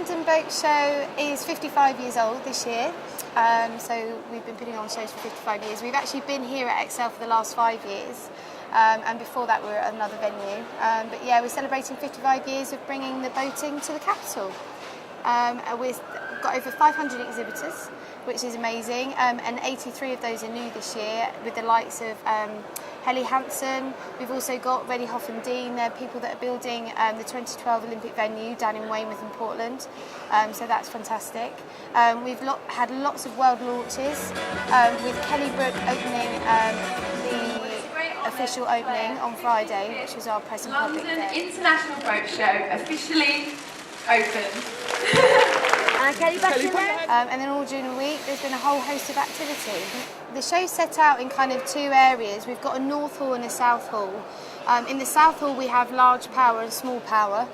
London Boat Show is 55 years old this year, so we've been putting on shows for 55 years. We've actually been here at Excel for the last 5 years, and before that we were at another venue. But yeah, we're celebrating 55 years of bringing the boating to the capital. We've got over 500 exhibitors, which is amazing, and 83 of those are new this year, with the likes of Helly Hansen. We've also got Reddy Hoff and Dean. They're people that are building the 2012 Olympic venue down in Weymouth and Portland, so that's fantastic. We've had lots of world launches, with Kelly Brook opening the official opening on Friday, which was our press and public day. London International Boat Show officially opened. And then all during the week there's been a whole host of activity. The show's set out in kind of two areas. We've got a North Hall and a South Hall. In the South Hall we have large power and small power.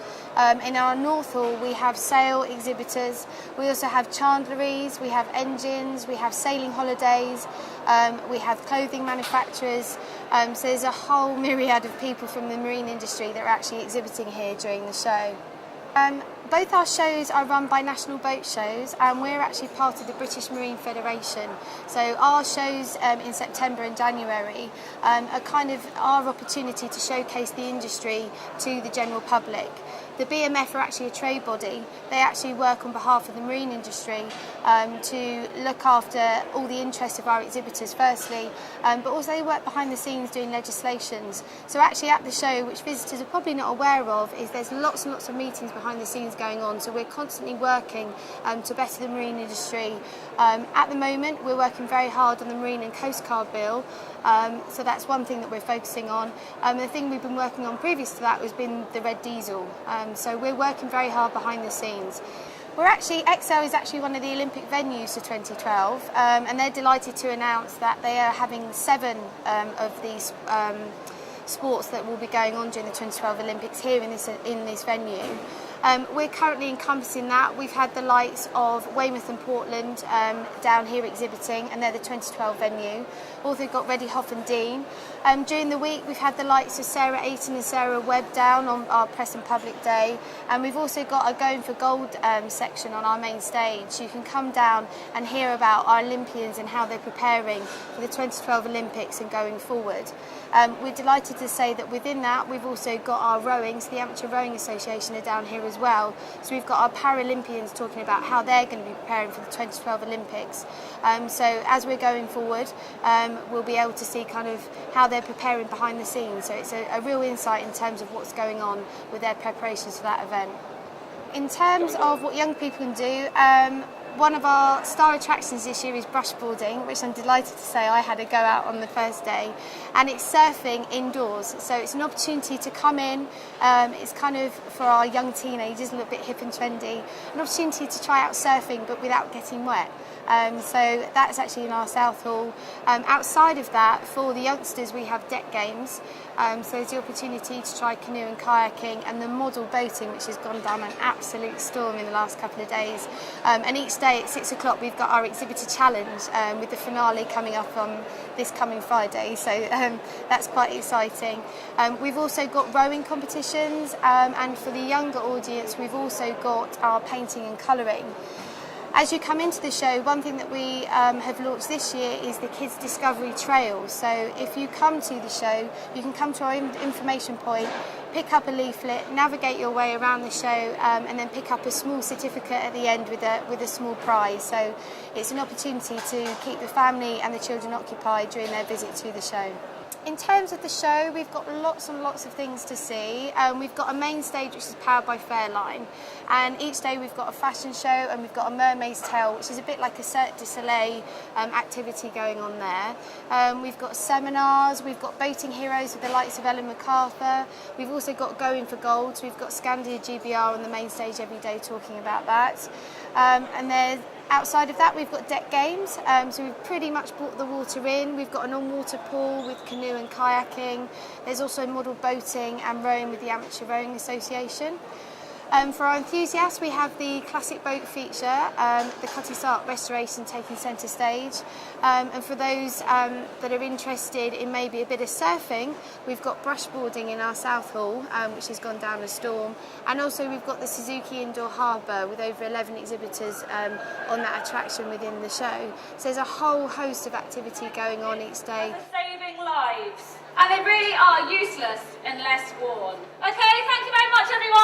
In our North Hall we have sail exhibitors, we also have chandleries, we have engines, we have sailing holidays, we have clothing manufacturers, so there's a whole myriad of people from the marine industry that are actually exhibiting here during the show. Both our shows are run by National Boat Shows, and we're actually part of the British Marine Federation. So our shows in September and January are kind of our opportunity to showcase the industry to the general public. The BMF are actually a trade body. They actually work on behalf of the marine industry to look after all the interests of our exhibitors firstly, but also they work behind the scenes doing legislations. So actually at the show, which visitors are probably not aware of, is there's lots and lots of meetings behind the scenes going on. So we're constantly working to better the marine industry. At the moment we're working very hard on the Marine and Coast Guard Bill, so that's one thing that we're focusing on. The thing we've been working on previous to that has been the red diesel. So we're working very hard behind the scenes. Excel is actually one of the Olympic venues for 2012, and they're delighted to announce that they are having 7 of these sports that will be going on during the 2012 Olympics here in this venue. We're currently encompassing that. We've had the likes of Weymouth and Portland down here exhibiting, and they're the 2012 venue. Also got Reddy Hoff and Dean. During the week we've had the likes of Sarah Ayton and Sarah Webb down on our press and public day, and we've also got a Going for Gold section on our main stage. You can come down and hear about our Olympians and how they're preparing for the 2012 Olympics and going forward. We're delighted to say that within that we've also got our rowing, so the Amateur Rowing Association are down here as well. So we've got our Paralympians talking about how they're going to be preparing for the 2012 Olympics. So as we're going forward, we'll be able to see kind of how they're preparing behind the scenes. So it's a real insight in terms of what's going on with their preparations for that event. In terms of what young people can do, one of our star attractions this year is brushboarding, which I'm delighted to say I had a go out on the first day, and it's surfing indoors. So it's an opportunity to come in, it's kind of for our young teenagers, a little bit hip and trendy, an opportunity to try out surfing but without getting wet. So that's actually in our South Hall. Outside of that, for the youngsters we have deck games, so there's the opportunity to try canoe and kayaking and the model boating, which has gone down an absolute storm in the last couple of days. And each day at 6 o'clock we've got our exhibitor challenge, with the finale coming up on this coming Friday, so that's quite exciting. We've also got rowing competitions, and for the younger audience we've also got our painting and colouring. As you come into the show, one thing that we have launched this year is the Kids Discovery Trail. So if you come to the show, you can come to our information point, pick up a leaflet, navigate your way around the show, and then pick up a small certificate at the end with a small prize. So it's an opportunity to keep the family and the children occupied during their visit to the show. In terms of the show, we've got lots and lots of things to see. We've got a main stage which is powered by Fairline, and each day we've got a fashion show and we've got a mermaid's tale, which is a bit like a Cirque du Soleil activity going on there. We've got seminars, we've got boating heroes with the likes of Ellen MacArthur. We've also got Going for Gold, so we've got Scandia GBR on the main stage every day talking about that. And then outside of that we've got deck games, so we've pretty much brought the water in. We've got an on-water pool with canoe and kayaking. There's also model boating and rowing with the Amateur Rowing Association. For our enthusiasts, we have the classic boat feature, the Cutty Sark restoration taking centre stage. And for those that are interested in maybe a bit of surfing, we've got brushboarding in our South Hall, which has gone down a storm. And also we've got the Suzuki Indoor Harbour with over 11 exhibitors on that attraction within the show. So there's a whole host of activity going on each day. Saving lives. And they really are useless unless worn. Okay, thank you very much everyone.